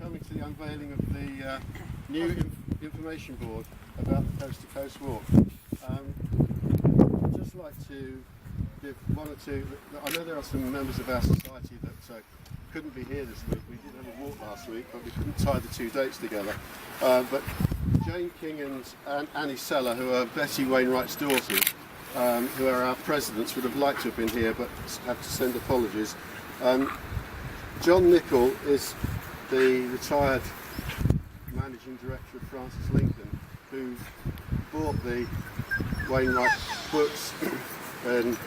coming to the unveiling of the new information board about the Coast to Coast Walk. I'd just like to give one or two. I know there are some members of our society that couldn't be here this week. We did have a walk last week, but we couldn't tie the two dates together. But Jane King and Annie Seller, who are Betty Wainwright's daughters, who are our presidents, would have liked to have been here, but have to send apologies. John Nichol is the retired managing director of Francis Lincoln, who bought the Wainwright books when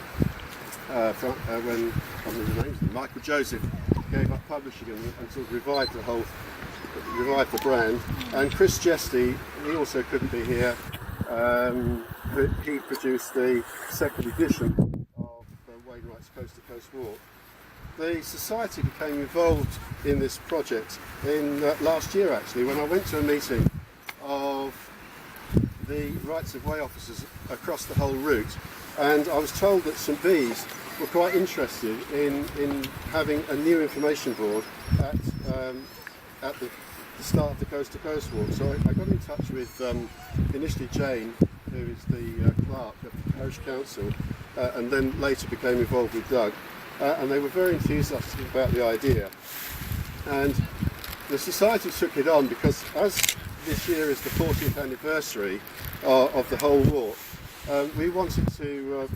Michael Joseph gave up publishing and sort of revived the brand. And Chris Jesty, he also couldn't be here. He produced the second edition of Wainwright's Coast to Coast Walk. The Society became involved in this project in last year, actually, when I went to a meeting of the rights of way officers across the whole route, and I was told that St Bees were quite interested in having a new information board at the start of the Coast to Coast Walk. So I got in touch with initially Jane, who is the clerk of the parish council, and then later became involved with Doug. And they were very enthusiastic about the idea, and the Society took it on because as this year is the 40th anniversary of the whole walk, we wanted to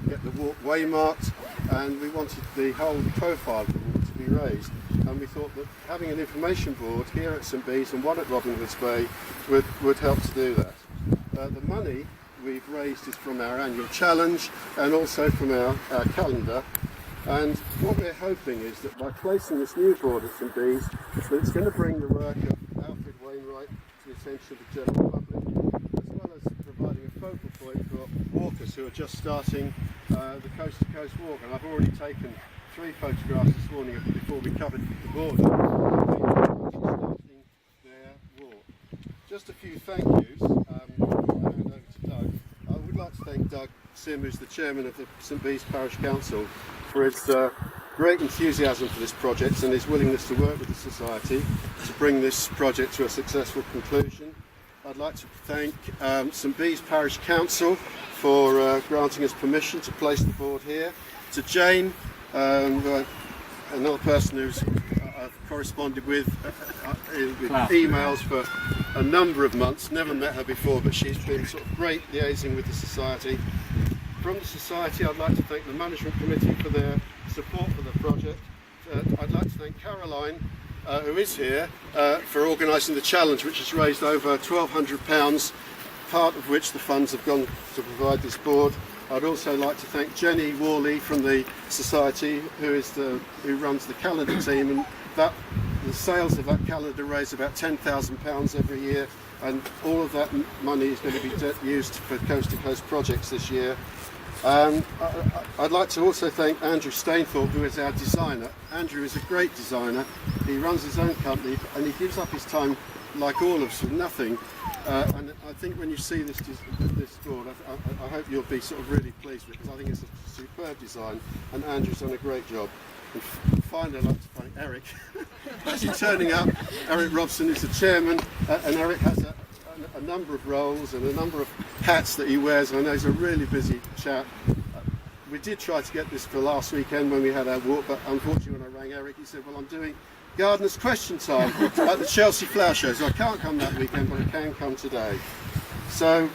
get the walk waymarked, and we wanted the whole profile of the walk to be raised, and we thought that having an information board here at St Bees and one at Robin Hood's Bay would help to do that. The money we've raised is from our annual challenge and also from our calendar, and what we're hoping is that by placing this new board at St Bees, that it's going to bring the work of Alfred Wainwright to the attention of the general public, as well as providing a focal point for walkers who are just starting the Coast to Coast Walk. And I've already taken 3 photographs this morning before we covered the board starting their walk. Just a few thank yous. I would like to thank Doug Sim, who's the chairman of the St Bees Parish Council, for his great enthusiasm for this project and his willingness to work with the Society to bring this project to a successful conclusion. I'd like to thank St Bees Parish Council for granting us permission to place the board here. To Jane, another person who's I've corresponded with emails for a number of months, never met her before, but she's been sort of great liaising with the Society. From the Society, I'd like to thank the Management Committee for their support for the project. I'd like to thank Caroline, who is here, for organising the challenge, which has raised over £1,200, part of which the funds have gone to provide this board. I'd also like to thank Jenny Worley from the Society, who runs the calendar team, and the sales of that calendar raise about £10,000 every year, and all of that money is going to be used for Coast to Coast projects this year. I'd like to also thank Andrew Stainthorpe, who is our designer. Andrew is a great designer. He runs his own company and he gives up his time, like all of us, for nothing. And I think when you see this board, I hope you'll be sort of really pleased with it, because I think it's a superb design, and Andrew's done a great job. And finally, I'd like to thank Eric. Actually turning up, Eric Robson is the chairman, and Eric has a number of roles and a number of hats that he wears, and I know he's a really busy chap. We did try to get this for last weekend when we had our walk, but unfortunately when I rang Eric, he said, well, I'm doing Gardener's Question Time at the Chelsea Flower Show, so I can't come that weekend, but I can come today. So,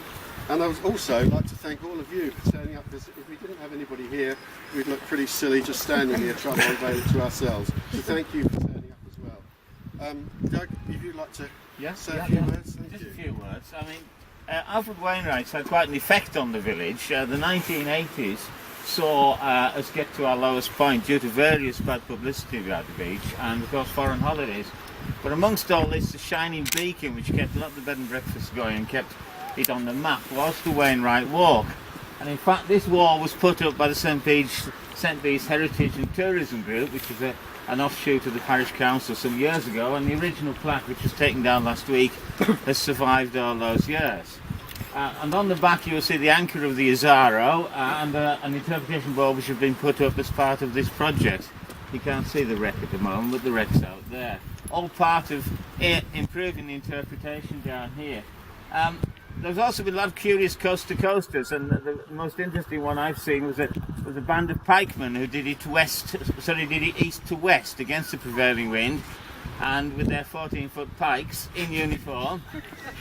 and I would also like to thank all of you for turning up, because if we didn't have anybody here, we'd look pretty silly just standing here trying to unveil it to ourselves. So thank you for turning up as well. Doug, if you'd like to say a few words. Just a few words. I mean, Alfred Wainwright's had quite an effect on the village. The 1980s saw us get to our lowest point due to various bad publicity about the beach and, of course, foreign holidays. But amongst all this, the shining beacon which kept a lot of the bed and breakfast going and kept it on the map was the Wainwright Walk. And in fact, this wall was put up by the St Bees Heritage and Tourism Group, which is an offshoot of the Parish Council some years ago, and the original plaque, which was taken down last week, has survived all those years. And on the back you'll see the anchor of the Azaro and an interpretation board which has been put up as part of this project. You can't see the wreck at the moment, but the wreck's out there. All part of improving the interpretation down here. There's also been a lot of curious coast-to-coasters, and the most interesting one I've seen was a band of pikemen who did it east to west against the prevailing wind, and with their 14-foot pikes in uniform,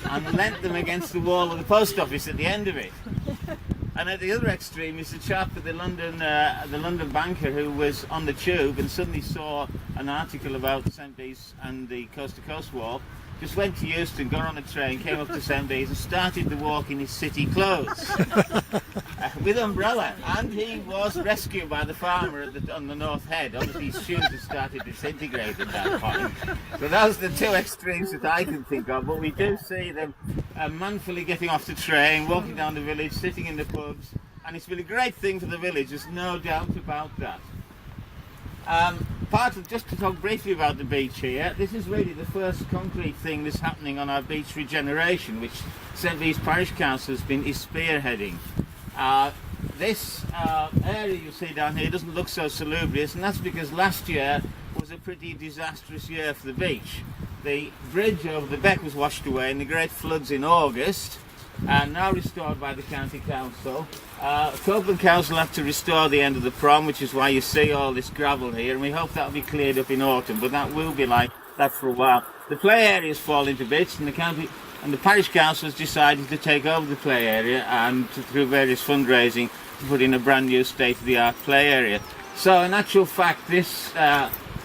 and leant them against the wall of the post office at the end of it. And at the other extreme is the chap at the London banker who was on the tube and suddenly saw an article about St. Bees and the coast-to-coast walk, just went to Euston, got on a train, came up to St. Bees and started the walk in his city clothes with umbrella. And he was rescued by the farmer on the North Head. Obviously his shoes had started to disintegrate at that point. So those are the two extremes that I can think of. But we do see them manfully getting off the train, walking down the village, sitting in the pubs. And it's been a great thing for the village, there's no doubt about that. Just to talk briefly about the beach here, this is really the first concrete thing that's happening on our beach regeneration, which St. Bees Parish Council is spearheading. This area you see down here doesn't look so salubrious, and that's because last year was a pretty disastrous year for the beach. The bridge over the beck was washed away in the great floods in August, and now restored by the County Council. Copeland Council have to restore the end of the prom, which is why you see all this gravel here, and we hope that will be cleared up in autumn, but that will be like that for a while. The play areas fall into bits, and the Parish Council has decided to take over the play area and through various fundraising to put in a brand new state-of-the-art play area. So in actual fact this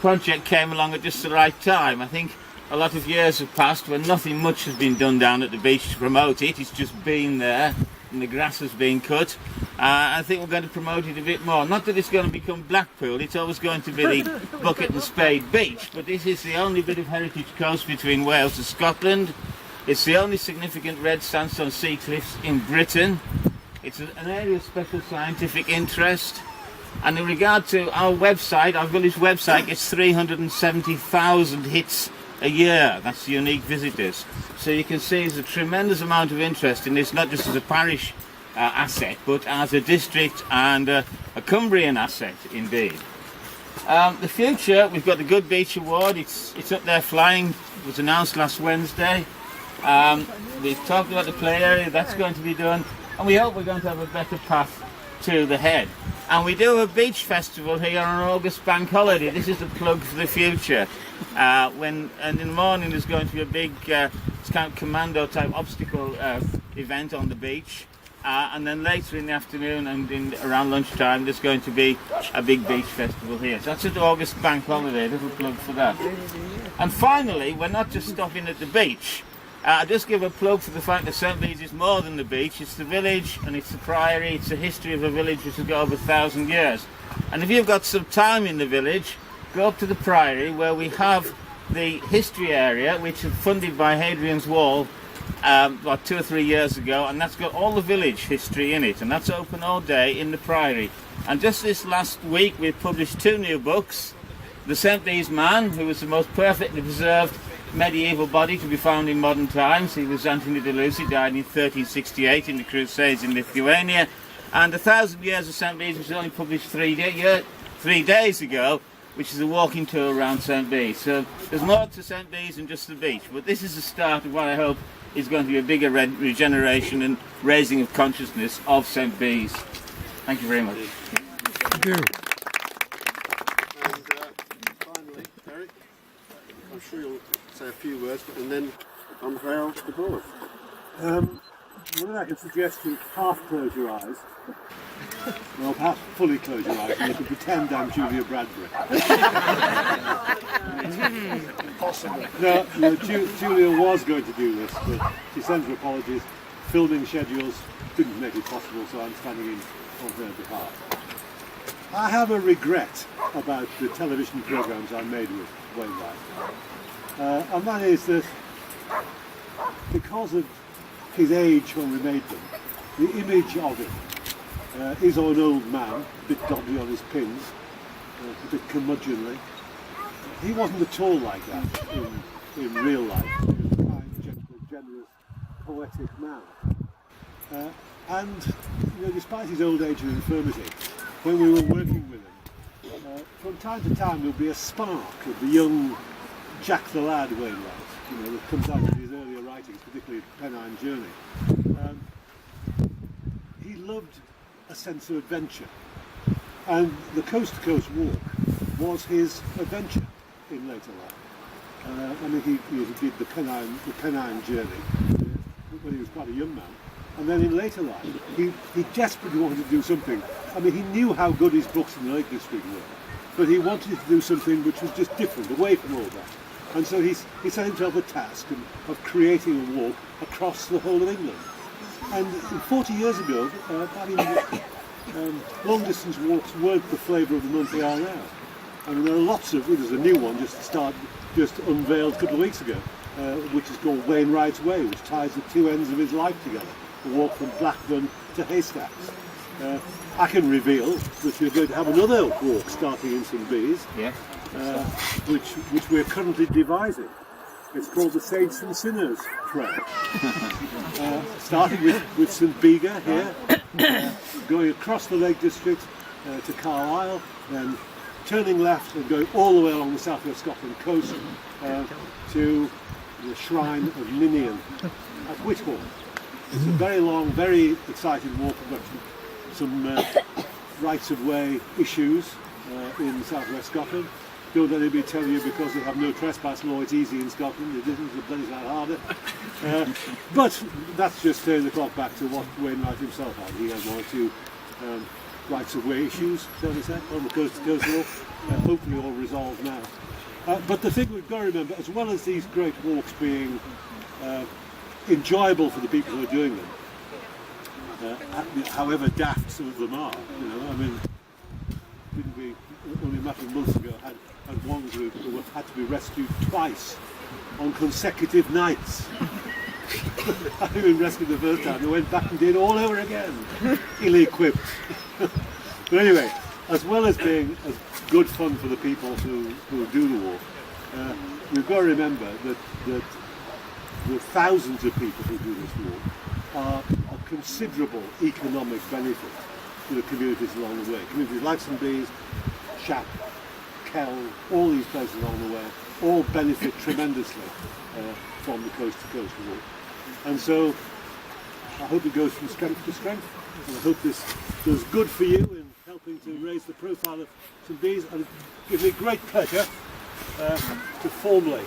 project came along at just the right time. I think a lot of years have passed when nothing much has been done down at the beach to promote it. It's just been there and the grass has been cut. I think we're going to promote it a bit more. Not that it's going to become Blackpool, it's always going to be the Bucket and Spade Beach, but this is the only bit of heritage coast between Wales and Scotland. It's the only significant red sandstone sea cliffs in Britain. It's an area of special scientific interest. And in regard to our website, our village website gets 370,000 hits a year. That's unique visitors. So you can see there's a tremendous amount of interest in this, not just as a parish asset, but as a district and a Cumbrian asset indeed. The future, we've got the Good Beach Award. It's up there flying. It was announced last Wednesday. We've talked about the play area, that's going to be done, and we hope we're going to have a better path to the Head. And we do a beach festival here on August bank holiday. This is a plug for the future. And in the morning there's going to be a big it's kind of commando type obstacle event on the beach, and then later in the afternoon and around lunchtime there's going to be a big beach festival here. So that's at August bank holiday, a little plug for that. And finally, we're not just stopping at the beach. I'll just give a plug for the fact that St. Bees is more than the beach. It's the village and it's the priory. It's the history of a village which has got over 1,000 years. And if you've got some time in the village, go up to the priory where we have the history area, which was funded by Hadrian's Wall about 2 or 3 years ago, and that's got all the village history in it, and that's open all day in the priory. And just this last week we've published 2 new books. The St. Bees Man, who was the most perfectly preserved medieval body to be found in modern times. He was Anthony de Lucy, died in 1368 in the Crusades in Lithuania. And 1,000 Years of St. Bees, which was only published 3 days ago, which is a walking tour around St. Bees. So there's more to St. Bees than just the beach, but this is the start of what I hope is going to be a bigger regeneration and raising of consciousness of St. Bees. Thank you very much. Thank you. And finally, Eric, I'm sure you'll say a few words, and then unveil the board. Well, I can suggest you half close your eyes. Well, perhaps fully close your eyes and you can pretend I'm Julia Bradbury. Possibly. No, Julia was going to do this, but she sends her apologies. Filming schedules didn't make it possible, so I'm standing in on her behalf. I have a regret about the television programmes I made with Wainwright. And that is that because of his age when we made them, the image of him is of an old man, a bit dodgy on his pins, a bit curmudgeonly. He wasn't at all like that in real life. He was a kind, gentle, generous, poetic man. And you know, despite his old age and infirmity, when we were working with him, from time to time there'll be a spark of the young Jack the Lad Wainwright, that comes out of his earlier writings, particularly Pennine Journey. He loved a sense of adventure, and the Coast to Coast walk was his adventure in later life. He did the Pennine Journey when he was quite a young man, and then in later life he desperately wanted to do something. He knew how good his books in the Lake District were, but he wanted to do something which was just different, away from all that. And so he set himself a task of creating a walk across the whole of England. And 40 years ago, long distance walks weren't the flavour of the month they are now. There are lots of, there's a new one just unveiled a couple of weeks ago, which is called Wainwright's Way, which ties the two ends of his life together, the walk from Blackburn to Haystacks. I can reveal that we're going to have another walk starting in St Bees, Yes. which we're currently devising. It's called the Saints and Sinners Trail. Starting with St Bega here, going across the Lake District to Carlisle, then turning left and going all the way along the south of Scotland coast to the Shrine of Ninian at Whitehall. It's a very long, very exciting walk. We've got some rights of way issues in southwest Scotland. Don't let anybody tell you because they have no trespass law it's easy in Scotland. It isn't, the bloody lot harder. But that's just turning the clock back to what Wainwright himself had. He had one or two rights of way issues, shall we say, on the coast to coast walk. Hopefully all resolved now. But the thing we've got to remember, as well as these great walks being enjoyable for the people who are doing them, however daft some of them are, didn't we only a matter of months ago had one group who had to be rescued twice on consecutive nights. Having been rescued the first time, they went back and did all over again, ill-equipped. But anyway, as well as being good fun for the people who do the walk, we've got to remember that the thousands of people who do this walk are a considerable economic benefit to the communities along the way. Communities like St Bees, Shap, Kell, all these places along the way, all benefit tremendously from the coast to coast walk. And so I hope it goes from strength to strength, and I hope this does good for you in helping to raise the profile of St Bees, and it gives me great pleasure to formally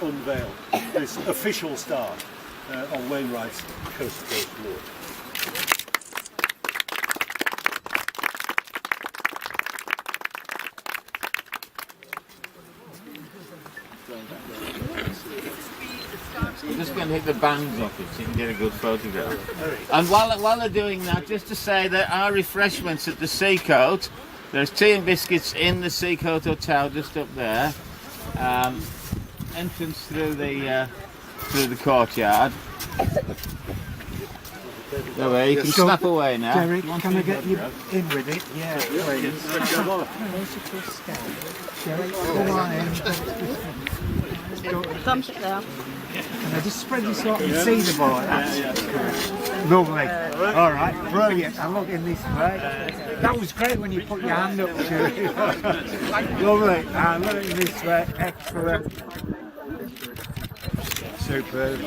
unveil this official start on Wainwright's Coast to Coast walk. We're just going to hit the bands off it so you can get a good photograph. And while they're doing that, just to say there are refreshments at the Seacoast. There's tea and biscuits in the Seacoast Hotel just up there. Entrance through the courtyard. There, you can snap away now. Derek, can I get you in with it? Yeah, please. Derek, go on in. Dump it down. Can I just spread this out and see the boy? That's lovely. All right, brilliant. I'm looking this way. That was great when you put your hand up to it. Lovely. I'm looking this way. Excellent. Superb.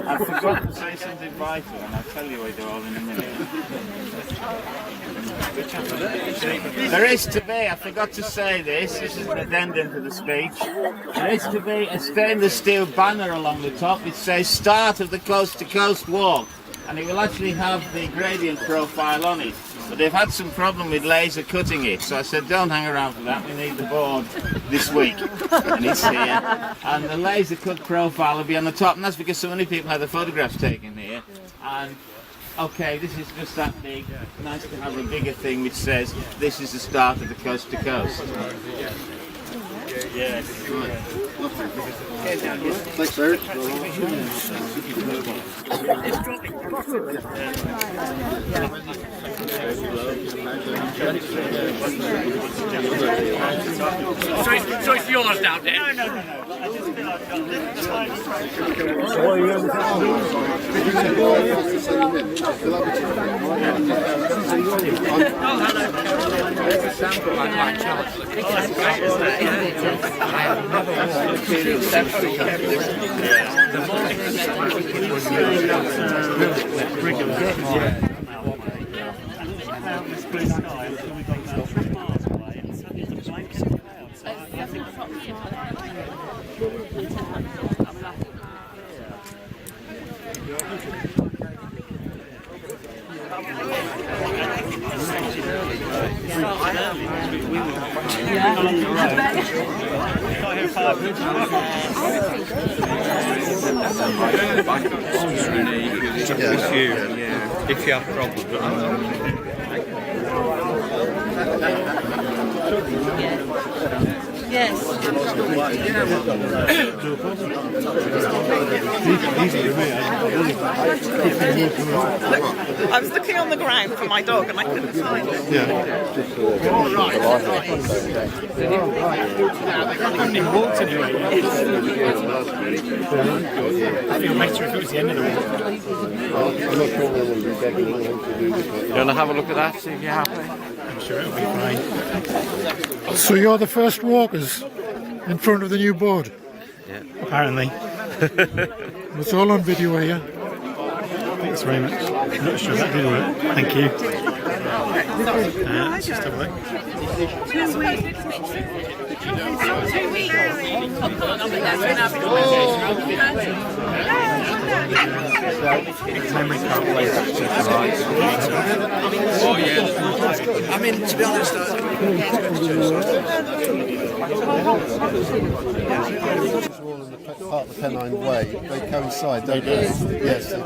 I forgot to say something vital, and I'll tell you it all in a minute. There is to be, I forgot to say this is an addendum to the speech, there is to be a stainless steel banner along the top. It says start of the coast to coast walk, and it will actually have the gradient profile on it. But they've had some problem with laser cutting it, so I said don't hang around for that, we need the board this week. And it's here. And the laser cut profile will be on the top, and that's because so many people had the photographs taken here. And okay, this is just that big. Nice to have a bigger thing which says this is the start of the coast to coast. Yeah, good. Thanks, Eric. So it's yours now, Dan? No. If you have problems. Yes. I was looking on the ground for my dog and I couldn't find it. I feel better if it was the end of the week. You want to have a look at that, see if you're happy? I'm sure it'll be fine. So you're the first walkers in front of the new board? Yeah. Apparently. It's all on video here. Thanks very much. I'm not sure that did work. Thank you. Let's just have a look. 2 weeks. 2 weeks. Memory card plays. Oh yeah. I mean, to be honest, All in the part of the Pennine Way, they coincide, don't they? Yes, they do.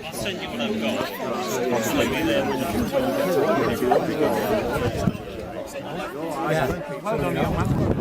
I'll send you what I've got. Well done, young man.